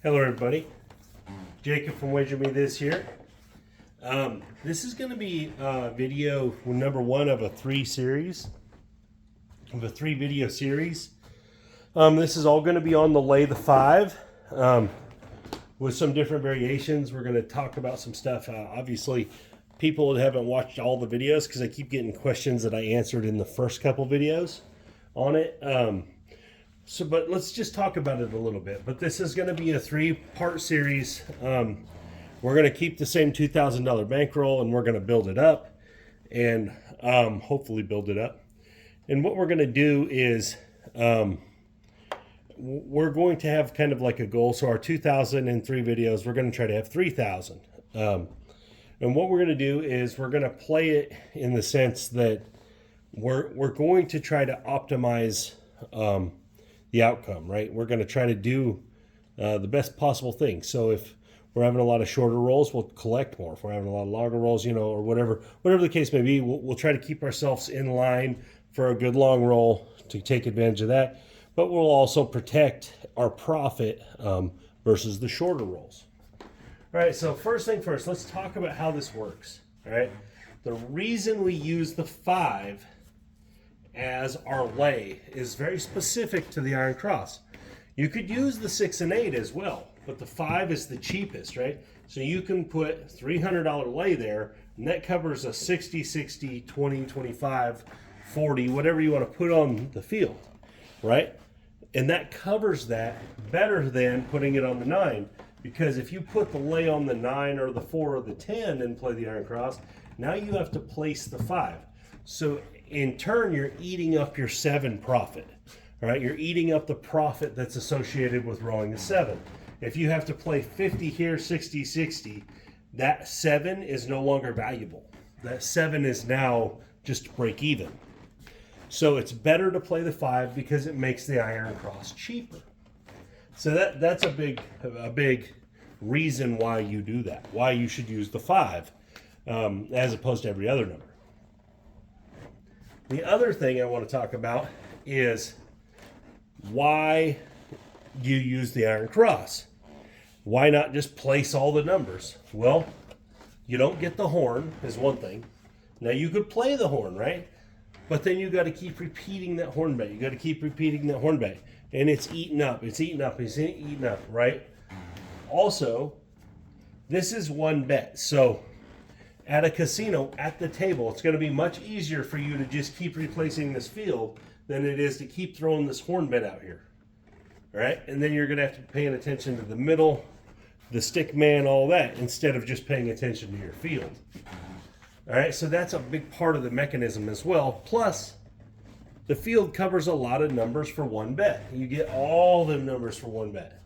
Hello everybody, Jacob from Wager Me This here. This is going to be video number one of a three video series. This is all going to be on the Lay the 5 with some different variations. We're going to talk about some stuff. Obviously, people that haven't watched all the videos, because I keep getting questions that I answered in the first couple videos on it. But let's just talk about it a little bit. But this is going to be a three-part series. We're going to keep the same $2,000 bankroll, and we're going to build it up, and hopefully build it up. And what we're going to do is we're going to have kind of like a goal. So our 2,000 in 3 videos, we're going to try to have 3,000. And what we're going to do is we're going to play it in the sense that we're going to try to optimize the outcome, right? We're going to try to do the best possible thing. So if we're having a lot of shorter rolls, we'll collect more. If we're having a lot of longer rolls, or whatever the case may be, we'll try to keep ourselves in line for a good long roll to take advantage of that. But we'll also protect our profit versus the shorter rolls. All right, so first thing first, let's talk about how this works. All right, the reason we use the 5 as our lay is very specific to the Iron Cross. You could use the 6 and 8 as well, but the 5 is the cheapest, right? So you can put $300 lay there, and that covers a 60, 60, 20, 25, 40, whatever you want to put on the field, right? And that covers that better than putting it on the 9, because if you put the lay on the 9 or the 4 or the 10 and play the Iron Cross, now you have to place the 5. So in turn, you're eating up your 7 profit. All right, you're eating up the profit that's associated with rolling the 7. If you have to play 50 here, 60, 60, that 7 is no longer valuable. That 7 is now just break even. So it's better to play the 5 because it makes the Iron Cross cheaper. So that's a big reason why you do that, why you should use the 5 as opposed to every other number. The other thing I want to talk about is why you use the Iron Cross. Why not just place all the numbers? Well, you don't get the horn is one thing. Now you could play the horn, right? But then you got to keep repeating that horn bet. You got to keep repeating that horn bet. And it's eaten up, it's eaten up, it's eaten up, right? Also, this is one bet. So at a casino, at the table, it's going to be much easier for you to just keep replacing this field than it is to keep throwing this horn bet out here. All right? And then you're going to have to be paying attention to the middle, the stick man, all that, instead of just paying attention to your field. All right? So that's a big part of the mechanism as well. Plus, the field covers a lot of numbers for one bet. You get all the numbers for one bet.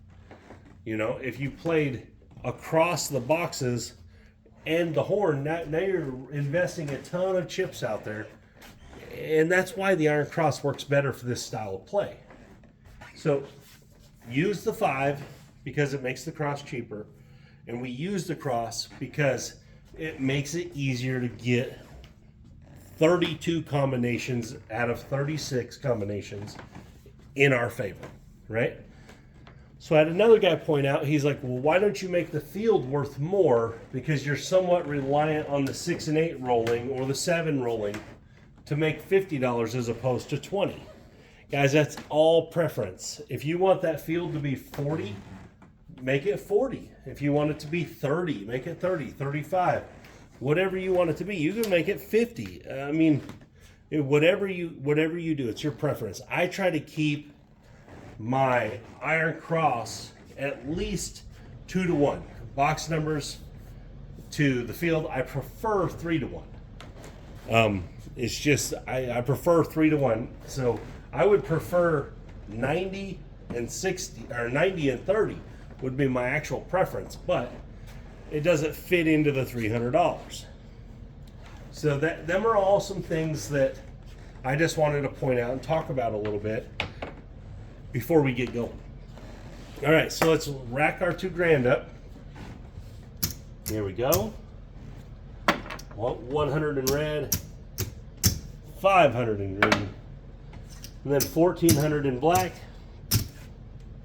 If you played across the boxes and the horn, now you're investing a ton of chips out there. And that's why the Iron Cross works better for this style of play. So use the 5 because it makes the cross cheaper. And we use the cross because it makes it easier to get 32 combinations out of 36 combinations in our favor, right? So I had another guy point out, he's like, well, why don't you make the field worth more? Because you're somewhat reliant on the 6 and 8 rolling or the 7 rolling to make $50 as opposed to 20. Guys, that's all preference. If you want that field to be 40, make it 40. If you want it to be 30, make it 30, 35. Whatever you want it to be, you can make it 50. Whatever you do, it's your preference. I try to keep my Iron Cross at least 2 to 1. Box numbers to the field, I prefer 3 to 1. It's just I prefer 3 to 1. So I would prefer 90 and 60 or 90 and 30 would be my actual preference, but it doesn't fit into the $300. So them are all some things that I just wanted to point out and talk about a little bit before we get going. All right, so let's rack our $2,000 up. Here we go. 100 in red, 500 in green, and then 1,400 in black.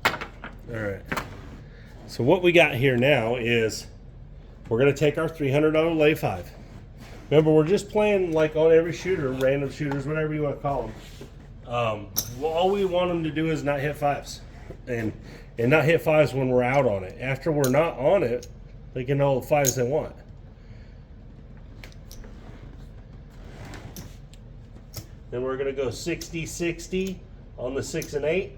All right. So what we got here now is we're going to take our $300 lay 5. Remember, we're just playing like on every shooter, random shooters, whatever you want to call them. Well, all we want them to do is not hit 5s. And not hit 5s when we're out on it. After we're not on it, they can know the 5s they want. Then we're going to go 60-60 on the 6 and 8.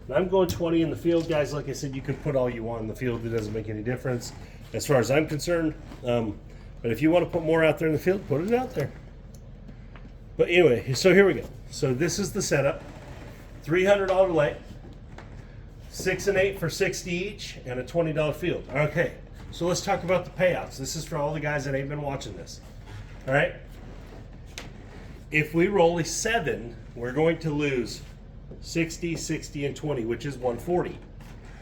And I'm going 20 in the field, guys. Like I said, you can put all you want in the field. It doesn't make any difference as far as I'm concerned. But if you want to put more out there in the field, put it out there. But anyway, so here we go. So this is the setup. $300 lay, 6 and 8 for 60 each, and a $20 field. Okay, so let's talk about the payouts. This is for all the guys that ain't been watching this. All right. If we roll a 7, we're going to lose 60, 60, and 20, which is 140.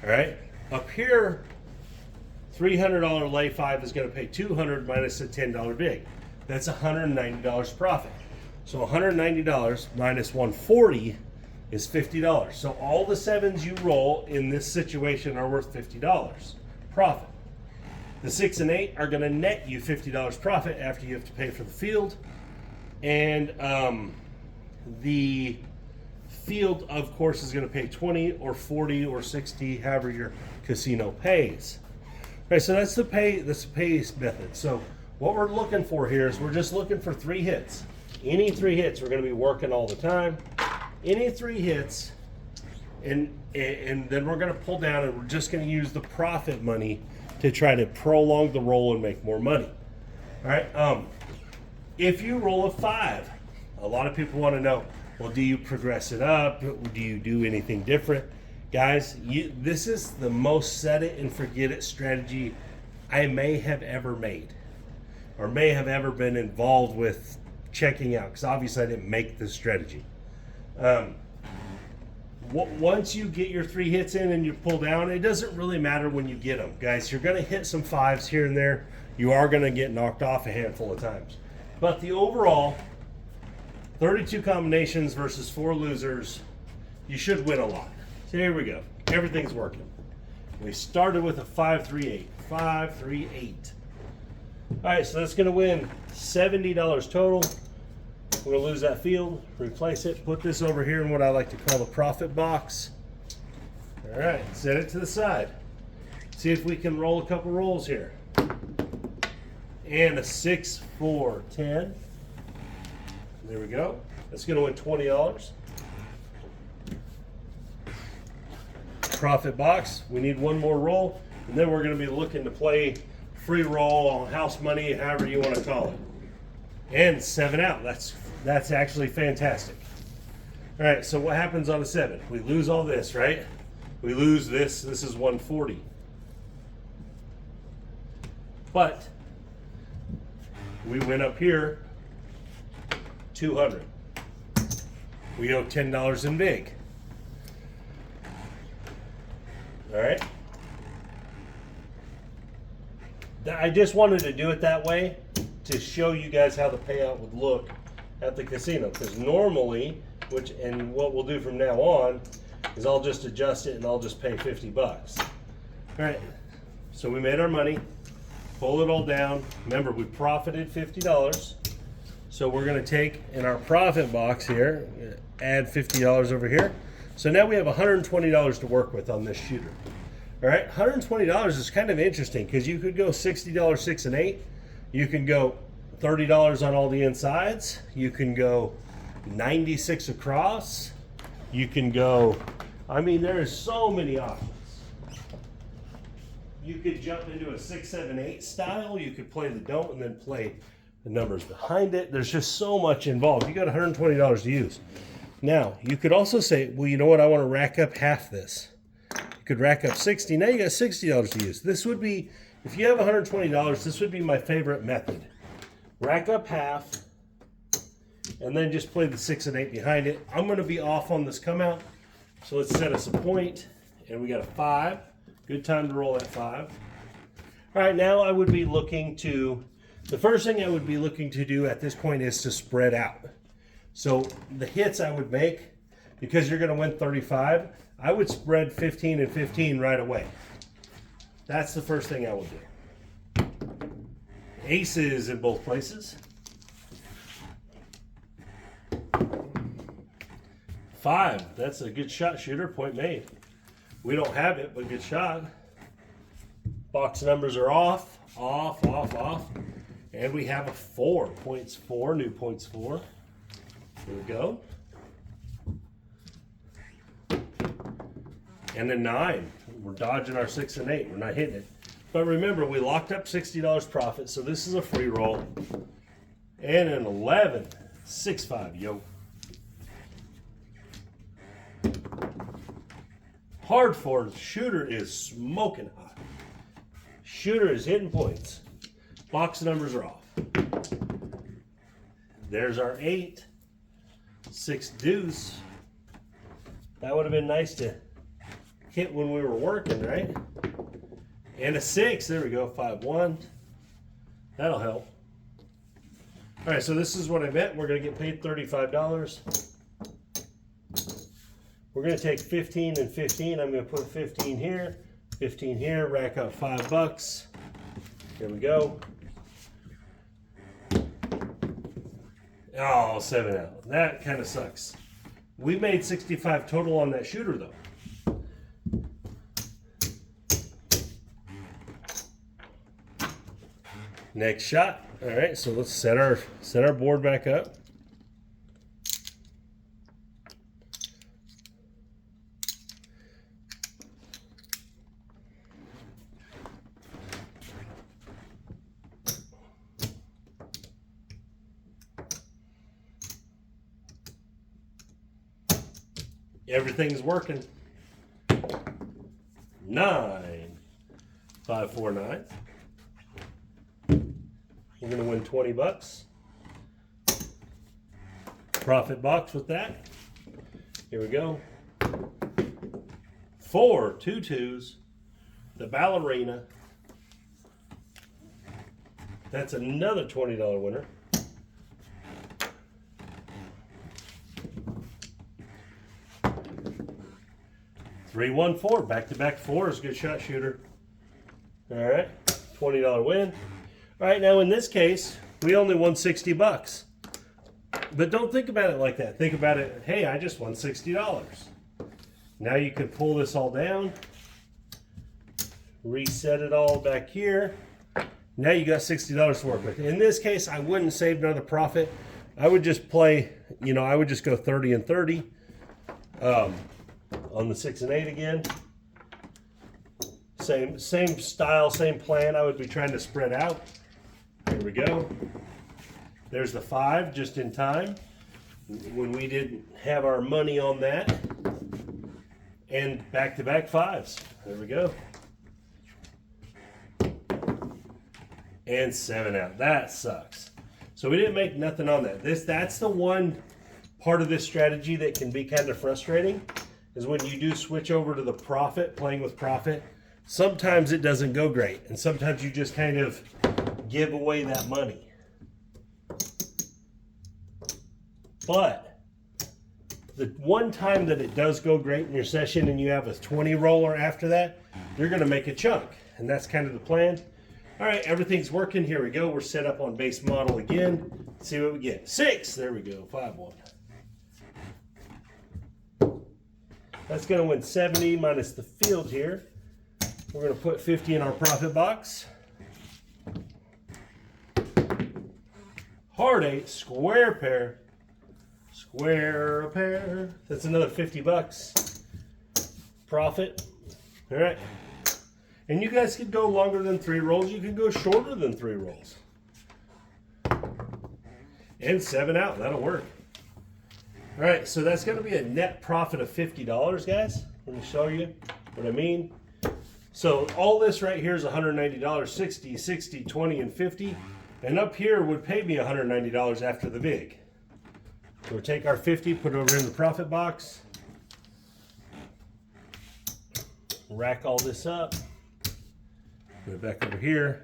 All right. Up here, $300 lay 5 is going to pay $200 minus a $10 big. That's $190 profit. So $190 minus 140 is $50. So all the 7s you roll in this situation are worth $50 profit. The 6 and 8 are going to net you $50 profit after you have to pay for the field. And the field, of course, is going to pay 20 or 40 or 60, however your casino pays. All right, so that's the pay method. So what we're looking for here is we're just looking for 3 hits. Any 3 hits, we're going to be working all the time. Any 3 hits, and then we're going to pull down, and we're just going to use the profit money to try to prolong the roll and make more money. All right. If you roll a 5, a lot of people want to know, well, do you progress it up? Do you do anything different? Guys, this is the most set it and forget it strategy I may have ever made, or may have ever been involved with checking out, because obviously I didn't make this strategy. Once you get your 3 hits in and you pull down, it doesn't really matter when you get them. Guys, you're going to hit some 5s here and there. You are going to get knocked off a handful of times. But the overall, 32 combinations versus 4 losers, you should win a lot. So here we go. Everything's working. We started with a 5-3-8. 5-3-8. All right, so that's going to win $70 total. We're going to lose that field, replace it, put this over here in what I like to call the profit box. All right, set it to the side. See if we can roll a couple rolls here. And a 6, 4, 10. There we go. That's going to win $20. Profit box. We need one more roll, and then we're going to be looking to play free roll on house money, however you want to call it. And 7 out. That's actually fantastic. All right, so what happens on a 7? We lose all this, right? We lose this. This is 140. But we went up here 200. We owe $10 in big. All right. I just wanted to do it that way to show you guys how the payout would look at the casino, because normally, what we'll do from now on is I'll just adjust it and I'll just pay $50. All right. So we made our money. Pull it all down. Remember, we profited $50. So we're going to take in our profit box here, add $50 over here. So now we have $120 to work with on this shooter. All right, $120 is kind of interesting because you could go $60 6 and 8. You can go $30 on all the insides. You can go 96 across. You can go, I mean, there is so many options. You could jump into a 6, 7, 8 style. You could play the don't and then play the numbers behind it. There's just so much involved. You got $120 to use. Now, you could also say, well, you know what? I want to rack up half this. You could rack up 60. Now you got $60 to use. This would be, if you have $120, this would be my favorite method. Rack up half and then just play the 6 and 8 behind it. I'm going to be off on this come out. So let's set us a point, and we got a 5. Good time to roll that 5. All right, now I would be looking to, the first thing I would be looking to do at this point is to spread out. So the hits I would make, because you're going to win 35, I would spread 15 and 15 right away. That's the first thing I will do. Aces in both places. 5. That's a good shot, shooter. Point made. We don't have it, but good shot. Box numbers are off. And we have a 4. Points 4. New points 4. Here we go. And a 9. We're dodging our 6 and 8. We're not hitting it. But remember, we locked up $60 profit, so this is a free roll. And an 11. 6-5, yo. Hard for shooter is smoking hot. Shooter is hitting points. Box numbers are off. There's our 8. 6 deuce. That would have been nice to hit when we were working, right? And a 6. There we go. 5-1. That'll help. All right, so this is what I meant. We're going to get paid $35. We're going to take 15 and 15. I'm going to put 15 here, 15 here, rack up $5. Here we go. Oh, 7 out. That kind of sucks. We made 65 total on that shooter, though. Next shot. All right, so let's set our board back up. Everything's working. 9. 5, 4, 9. We're going to win $20. Profit box with that. Here we go. 4, 2 2s. The ballerina. That's another $20 winner. 3, 1, 4. Back-to-back 4 is a good shot, shooter. All right. $20 win. All right, now in this case, we only won $60. But don't think about it like that. Think about it, hey, I just won $60. Now you can pull this all down, reset it all back here. Now you got $60 to work with. In this case, I wouldn't save another profit. I would just play, I would just go 30 and 30 on the 6 and 8 again. Same style, same plan. I would be trying to spread out. Here we go. There's the 5 just in time when we didn't have our money on that. And back-to-back 5s. There we go. And 7 out. That sucks. So we didn't make nothing on that. That's the one part of this strategy that can be kind of frustrating, is when you do switch over to the profit, playing with profit. Sometimes it doesn't go great, and sometimes you just kind of give away that money. But the one time that it does go great in your session and you have a 20 roller after that, you're going to make a chunk, and that's kind of the plan. All right, everything's working. Here we go. We're set up on base model again. Let's see what we get. 6. There we go. 5-1. That's going to win 70 minus the field here. We're going to put 50 in our profit box. Hard 8, square pair. Square pair. That's another $50. Profit. All right. And you guys could go longer than 3 rolls. You could go shorter than 3 rolls. And 7 out. That'll work. All right. So that's going to be a net profit of $50, guys. Let me show you what I mean. So all this right here is $190, 60, 60, 20, and 50. And up here would pay me $190 after the vig. So we'll take our 50, put it over in the profit box. Rack all this up. Put it back over here.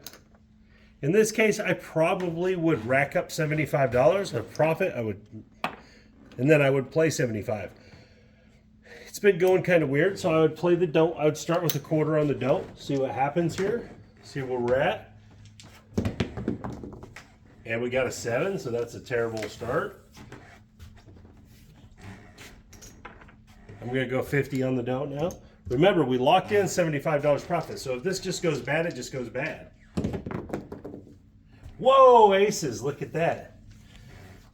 In this case, I probably would rack up $75 of profit. And then I would play 75. It's been going kind of weird, so I would play the don't. I would start with a quarter on the don't, see what happens here, see where we're at. And we got a 7, so that's a terrible start. I'm gonna go 50 on the don't now. Remember, we locked in $75 profit, so if this just goes bad, it just goes bad. Whoa, aces, look at that.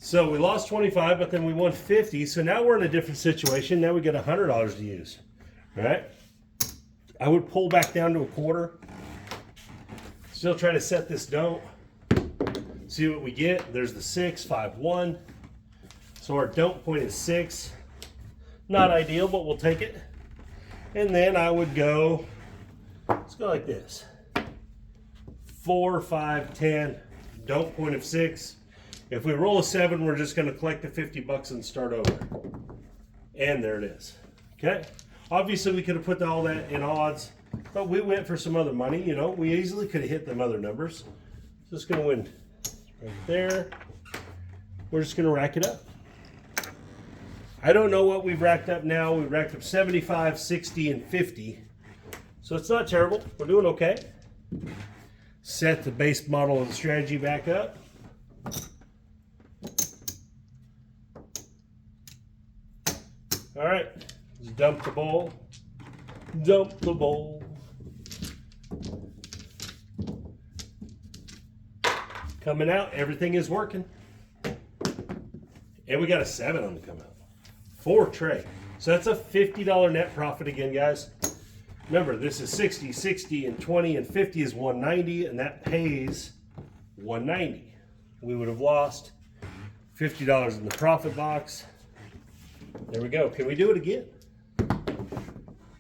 So we lost 25, but then we won 50, so now we're in a different situation. Now we get $100 to use, all right? I would pull back down to a quarter. Still try to set this don't. See what we get. There's the 6, 5, 1. So our don't point is 6. Not ideal, but we'll take it. And then I would go, let's go like this. 4, 5, 10, don't point of 6. If we roll a 7, we're just gonna collect the $50 and start over. And there it is, okay? Obviously we could have put all that in odds, but we went for some other money, you know? We easily could have hit them other numbers. Just gonna win right there. We're just gonna rack it up. I don't know what we've racked up now. We've racked up 75, 60, and 50. So it's not terrible. We're doing okay. Set the base model of the strategy back up. All right, let's dump the bowl. Dump the bowl. Coming out, everything is working. And we got a 7 on the come out. 4 tray. So that's a $50 net profit again, guys. Remember, this is 60, 60, and 20, and 50 is 190, and that pays 190. We would have lost $50 in the profit box. There we go. Can we do it again?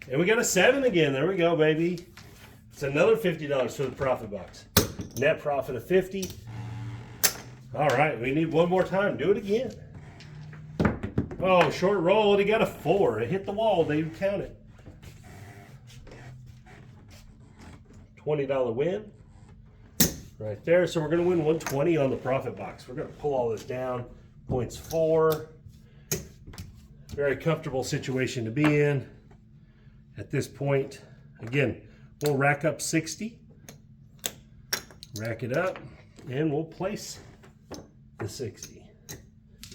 And we got a 7 again. There we go, baby. It's another $50 for the profit box. Net profit of 50. All right, we need one more time. Do it again. Oh, short roll, and he got a 4. It hit the wall, they count it. $20 win. Right there, so we're gonna win 120 on the profit box. We're gonna pull all this down. Points 4. Very comfortable situation to be in. At this point, again, we'll rack up 60. Rack it up, and we'll place the 60.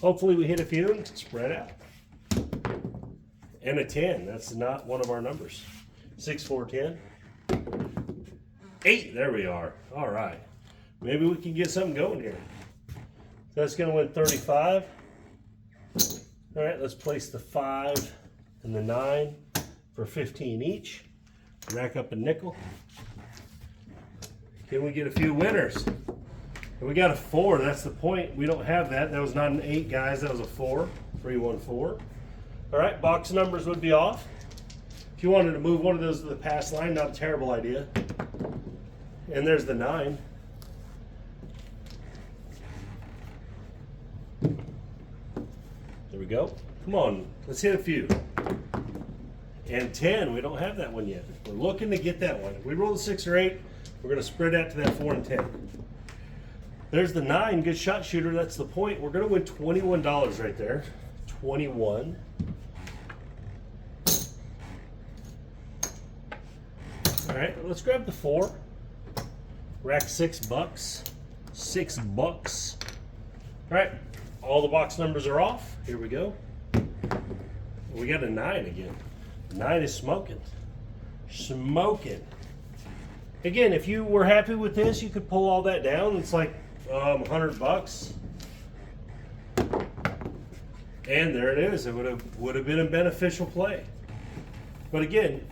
Hopefully we hit a few and spread out. And a 10, that's not one of our numbers. 6, 4, 10. 8, there we are. All right. Maybe we can get something going here. That's gonna win 35. All right, let's place the 5 and the 9 for 15 each. Rack up a nickel. Can we get a few winners? And we got a 4, that's the point. We don't have that. That was not an 8, guys. That was a 4. 3, 1, 4. All right, box numbers would be off. If you wanted to move one of those to the pass line, not a terrible idea. And there's the 9. There we go. Come on, let's hit a few. And 10, we don't have that one yet. We're looking to get that one. If we roll a 6 or 8, we're gonna spread out to that 4 and 10. There's the 9, good shot shooter, that's the point. We're gonna win $21 right there. 21. All right, let's grab the 4. Rack $6. $6. All right, all the box numbers are off. Here we go. We got a 9 again. 9 is smoking. Smoking. Again, if you were happy with this, you could pull all that down. It's like $100. And there it is. It would have been a beneficial play. But again,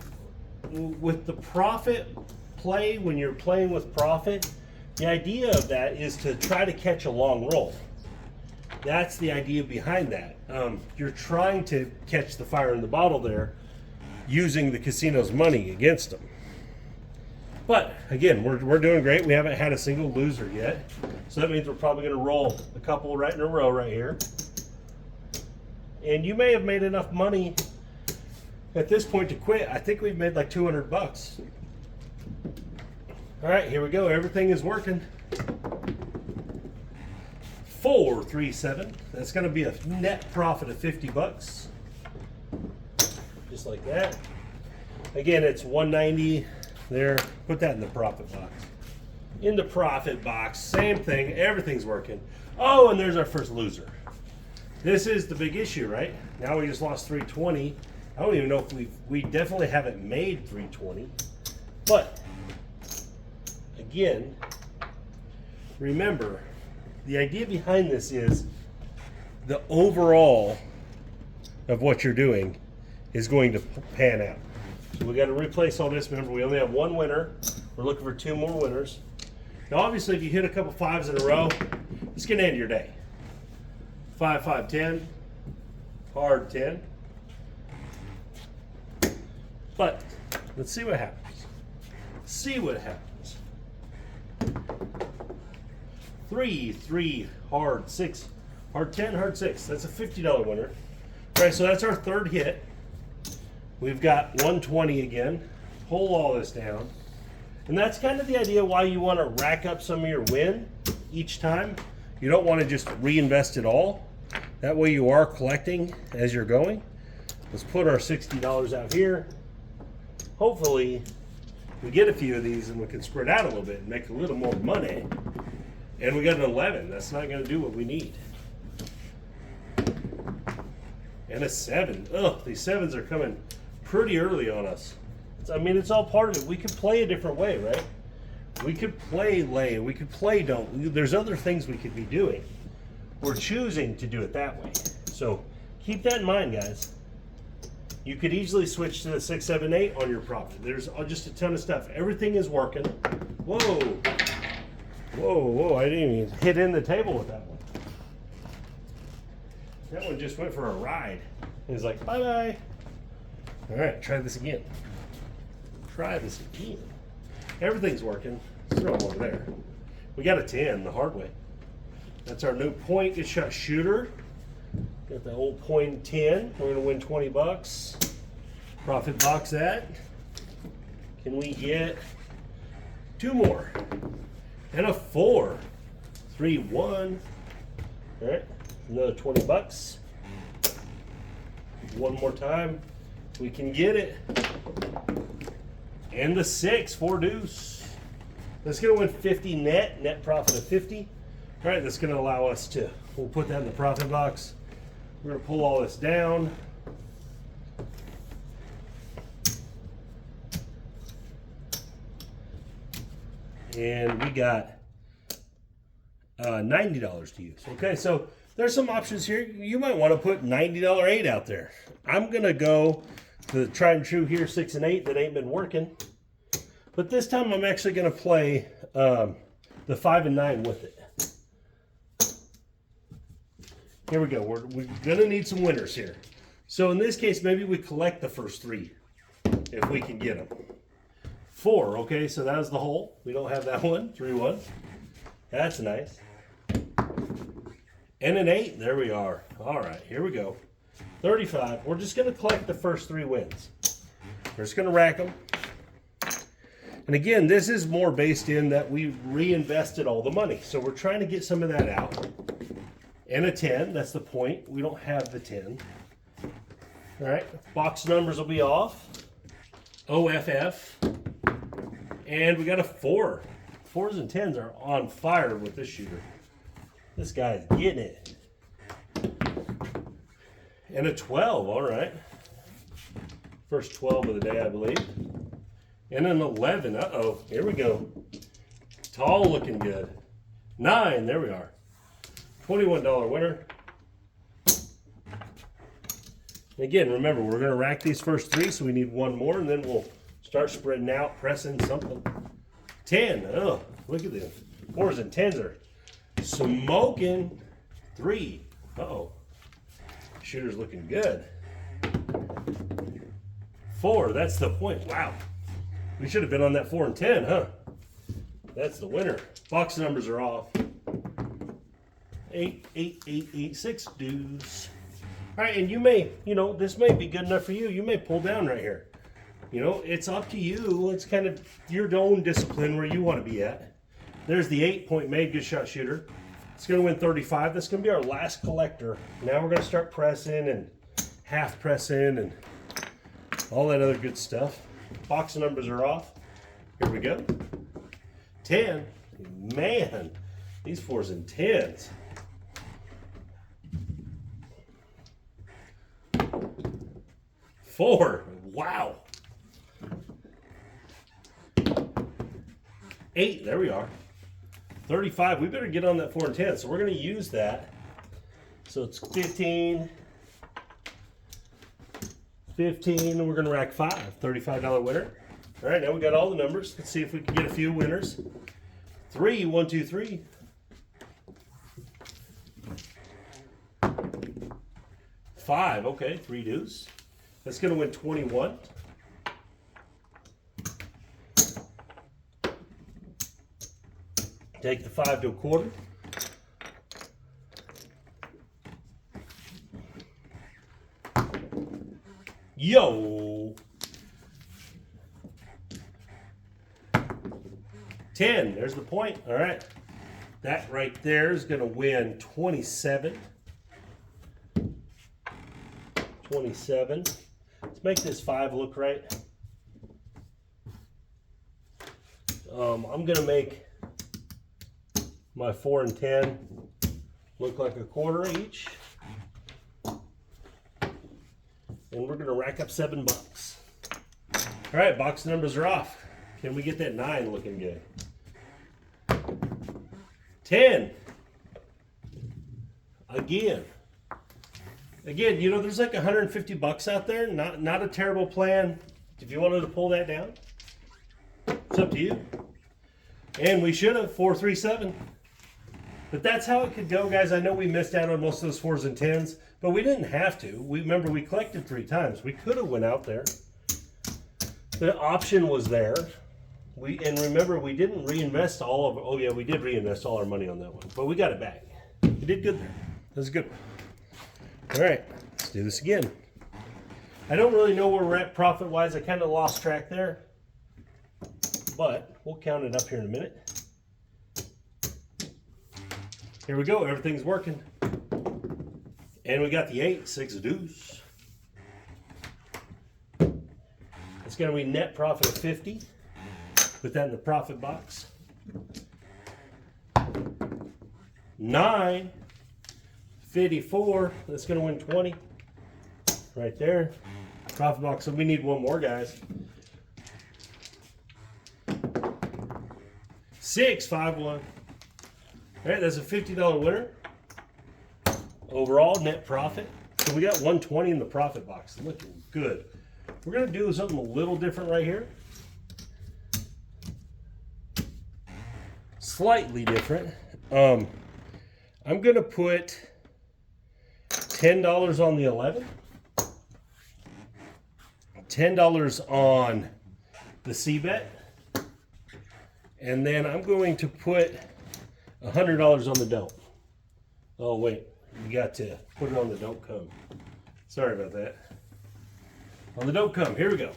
with the profit play, when you're playing with profit, the idea of that is to try to catch a long roll. That's the idea behind that. You're trying to catch the fire in the bottle there using the casino's money against them. But again, we're doing great. We haven't had a single loser yet. So that means we're probably going to roll a couple right in a row right here. And you may have made enough money at this point to quit. I think we've made like $200. All right, here we go. Everything is working. 4, 3, 7. That's going to be a net profit of $50. just like that. Again, it's 190 there. Put that in the profit box. In the profit box, same thing. Everything's working. Oh, and there's our first loser. This is the big issue, right? Now we just lost 320. I don't even know if we definitely haven't made 320. But again, remember, the idea behind this is the overall of what you're doing is going to pan out. So we got to replace all this. Remember, we only have one winner. We're looking for 2 more winners. Now, obviously, if you hit a couple 5s in a row, it's going to end your day. 5, 5, 10. Hard 10. But let's see what happens. See what happens. 3, 3, hard 6, hard 10, hard 6. That's a $50 winner. All right, so that's our third hit. We've got 120 again. Pull all this down. And that's kind of the idea why you want to rack up some of your win each time. You don't want to just reinvest it all. That way you are collecting as you're going. Let's put our $60 out here. Hopefully we get a few of these and we can spread out a little bit and make a little more money. And we got an 11. That's not going to do what we need. And a 7. Ugh, these 7s are coming pretty early on us. I mean, it's all part of it. We could play a different way, right? We could play lay. We could play don't. There's other things we could be doing. We're choosing to do it that way. So keep that in mind, guys. You could easily switch to the 6, 7, 8 on your profit. There's just a ton of stuff. Everything is working. Whoa. Whoa, whoa. I didn't even hit in the table with that one. That one just went for a ride. He's like, bye-bye. All right, try this again. Try this again. Everything's working. Let's throw them over there. We got a 10 the hard way. That's our new point good shot shooter. Got the old point 10. We're gonna win 20 bucks. Profit box that. Can we get 2 more? And a 4. 3, 1. All right, another 20 bucks. One more time. We can get it. And the 6, 4 deuce. That's gonna win 50 net profit of 50. All right, that's gonna allow us to, we'll put that in the profit box. We're gonna pull all this down. And we got $90 to use. Okay, so there's some options here. You might want to put $90 8 out there. I'm gonna go the tried and true here, 6 and 8 that ain't been working. But this time I'm actually gonna play the 5 and 9 with it. Here we go. We're gonna need some winners here. So in this case, maybe we collect the first 3 if we can get them. 4, okay, so that was the hole. We don't have that one. 3, 1. That's nice. And an 8, there we are. All right, here we go. 35. We're just gonna collect the first 3 wins. We're just gonna rack them. And again, this is more based in that we reinvested all the money. So we're trying to get some of that out. And a 10, that's the point. We don't have the 10. All right, box numbers will be off. OFF. And we got a 4. 4s and 10s are on fire with this shooter. This guy's getting it. And a 12, all right. First 12 of the day, I believe. And an 11, uh-oh, here we go. Tall looking good. 9, there we are. $21 winner. Again, remember, we're gonna rack these first 3, so we need 1 more, and then we'll start spreading out, pressing something. 10, oh, look at this. 4s and 10s are smoking. 3, uh-oh. Shooter's looking good. 4, that's the point, wow. We should have been on that 4 and 10, huh? That's the winner. Box numbers are off. 8, 8, 8, 8, 6 dues. All right, and you may, this may be good enough for you. You may pull down right here. It's up to you. It's kind of your own discipline where you want to be at. There's the 8-point made good shot shooter. It's going to win 35. That's going to be our last collector. Now we're going to start pressing and half pressing and all that other good stuff. Box numbers are off. Here we go. 10. Man, these 4s and 10s. 4. Wow. 8. There we are. 35. We better get on that 4 and 10. So we're going to use that. So it's 15. 15, and we're going to rack 5. $35 winner. All right, now we got all the numbers. Let's see if we can get a few winners. 3, 1, 2, 3. 5, okay, 3 deuce. That's going to win 21. Take the 5 to a quarter. Yo! 10, there's the point. All right. That right there is going to win 27. 27. Let's make this 5 look right. I'm going to make my 4 and 10 look like a quarter each. And we're going to rack up $7. All right, box numbers are off. Can we get that 9 looking good? 10. Again, you know, there's like $150 out there. Not a terrible plan. If you wanted to pull that down, it's up to you. And we should have 4, 3, 7. But that's how it could go, guys. I know we missed out on most of those 4s and 10s, but we didn't have to. Remember, we collected 3 times. We could have went out there. The option was there. And remember, we didn't reinvest all of it. Oh yeah, we did reinvest all our money on that one, but we got it back. We did good there. That was good. All right, let's do this again. I don't really know where we're at profit-wise. I kind of lost track there, but we'll count it up here in a minute. Here we go. Everything's working. And we got the 8, 6 deuce. It's going to be net profit of 50. Put that in the profit box. 9, 54. That's going to win 20. Right there. Profit box. So we need one more, guys. 6, 5, 1. All right, that's a $50 winner. Overall net profit. So we got 120 in the profit box. Looking good. We're going to do something a little different right here. Slightly different. I'm going to put $10 on the 11. $10 on the C-bet. And then I'm going to put $100 on the don't. Oh, wait. You got to put it on the don't come. Sorry about that. On the don't come. Here we go.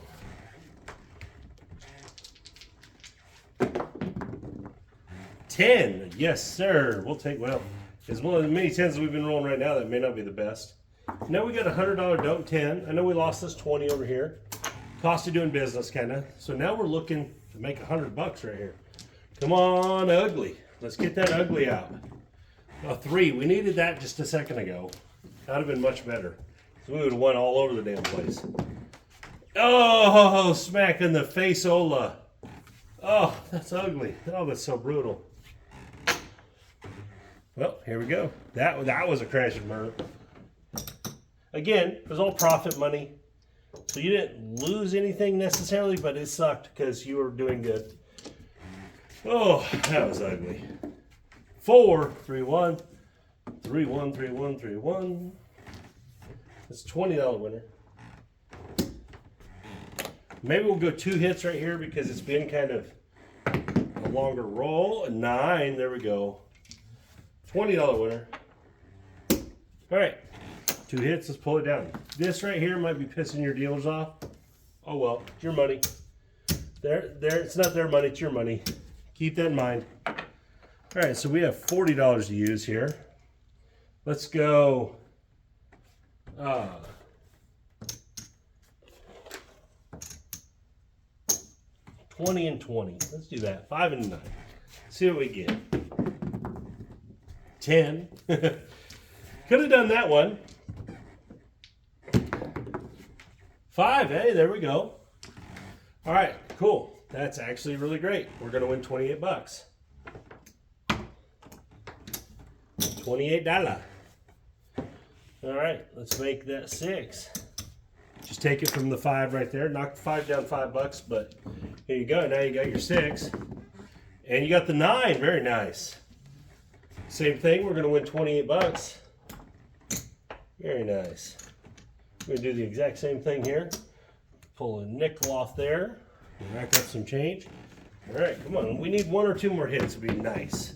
$10. Yes, sir. We'll take, well, as one of the many 10s we've been rolling right now, that may not be the best. Now we got a $100 don't 10. I know we lost this 20 over here. Cost of doing business, kind of. So now we're looking to make $100 right here. Come on, ugly. Let's get that ugly out. A 3. We needed that just a second ago. That would have been much better. So we would have won all over the damn place. Oh, smack in the face, Ola. Oh, that's ugly. Oh, that's so brutal. Well, here we go. That was a crash and burn. Again, it was all profit money. So you didn't lose anything necessarily, but it sucked because you were doing good. Oh, that was ugly. 4, 3, 1. 3, 1, 3, 1, 3, 1. It's a $20 winner. Maybe we'll go 2 hits right here because it's been kind of a longer roll. A 9, there we go. $20 winner. All right, 2 hits, let's pull it down. This right here might be pissing your dealers off. Oh well, it's your money. It's not their money, it's your money. Keep that in mind. All right, so we have $40 to use here. Let's go 20 and 20. Let's do that. 5 and 9. See what we get. 10. Could have done that one. 5. Hey, there we go. All right, cool. That's actually really great. We're going to win 28 bucks. $28. All right, let's make that 6. Just take it from the 5 right there. Knock the 5 down $5, but here you go. Now you got your 6. And you got the 9. Very nice. Same thing. We're going to win 28 bucks. Very nice. We're going to do the exact same thing here. Pull a nickel off there. Rack up some change. All right, come on. We need 1 or 2 more hits. It'd be nice.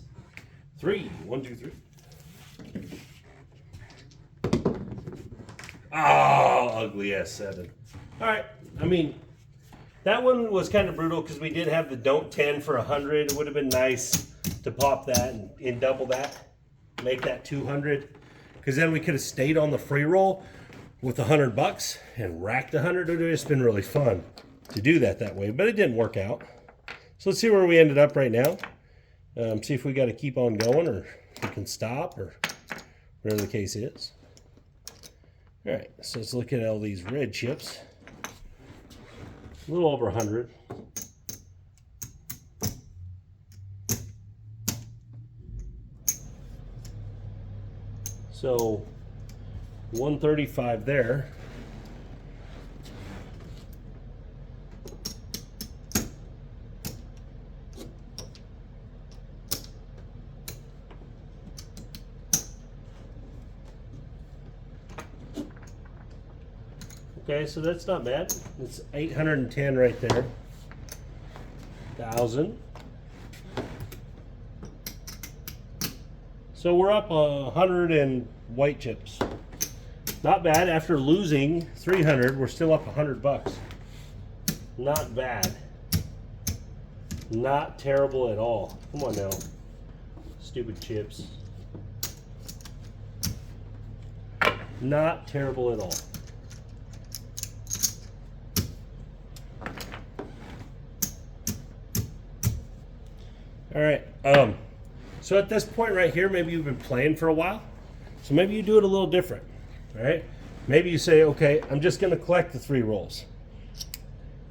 3. 1, 2, 3. Oh, ugly S7. All right. I mean, that one was kind of brutal because we did have the don't 10 for 100. It would have been nice to pop that and double that, make that 200. Because then we could have stayed on the free roll with $100 and racked 100. It would have just been really fun to do that way, but it didn't work out. So let's see where we ended up right now. See if we got to keep on going or we can stop or whatever the case is. All right, so let's look at all these red chips. A little over 100. So 135 there. Okay, so that's not bad. It's 810 right there. 1,000. So we're up 100 in white chips. Not bad. After losing 300, we're still up $100. Not bad. Not terrible at all. Come on now. Stupid chips. Not terrible at all. All right, so at this point right here, maybe you've been playing for a while, so maybe you do it a little different, all right? Maybe you say, okay, I'm just gonna collect the 3 rolls,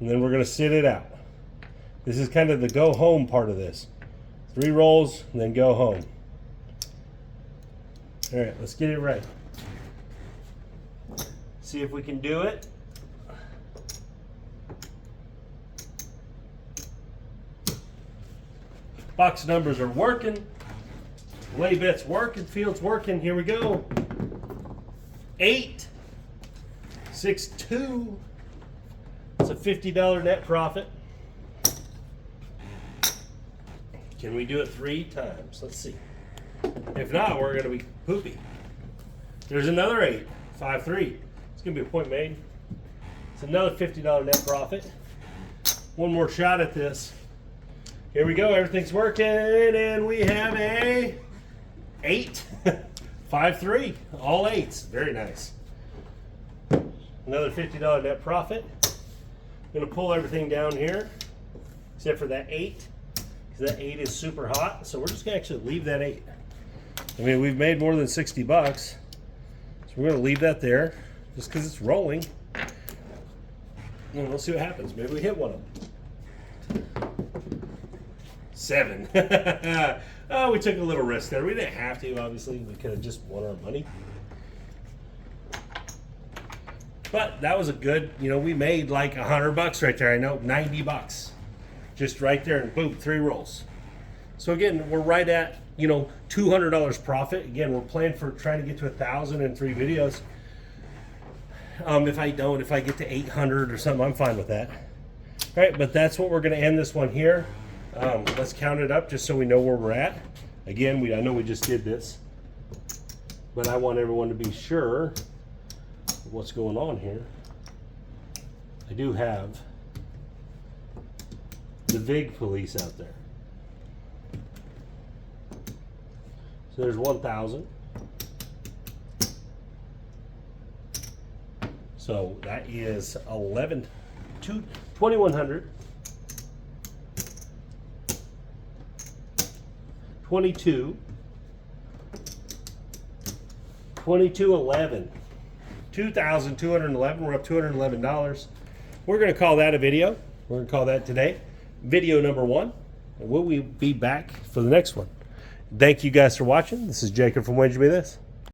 and then we're gonna sit it out. This is kind of the go home part of this. 3 rolls, and then go home. All right, let's get it right. See if we can do it. Box numbers are working. Lay bets working. Field's working. Here we go. 8, 6, 2. It's a $50 net profit. Can we do it 3 times? Let's see. If not, we're going to be poopy. There's another 8, 5, 3. It's going to be a point made. It's another $50 net profit. One more shot at this. Here we go, everything's working, and we have a 8, 5, 3, all 8s, very nice. Another $50 net profit. I'm gonna pull everything down here, except for that 8, because that 8 is super hot, so we're just gonna actually leave that 8. I mean, we've made more than 60 bucks, so we're gonna leave that there, just because it's rolling. And we'll see what happens, maybe we hit one of them. 7. Oh, we took a little risk there. We didn't have to, obviously. We could have just won our money. But that was a good, we made like $100 right there. I know, 90 bucks. Just right there, and boom, 3 rolls. So again, we're right at, $200 profit. Again, we're planning for trying to get to 1,000 in 3 videos. If I get to 800 or something, I'm fine with that. All right, but that's what we're going to end this one here. Let's count it up just so we know where we're at. Again, I know we just did this, but I want everyone to be sure of what's going on here. I do have the VIG police out there. So there's 1,000. So that is 2,100. 2211. $2,211. We're up $211. We're going to call that a video. We're going to call that today video number 1. And we'll be back for the next one. Thank you guys for watching. This is Jacob from When'd You Be This?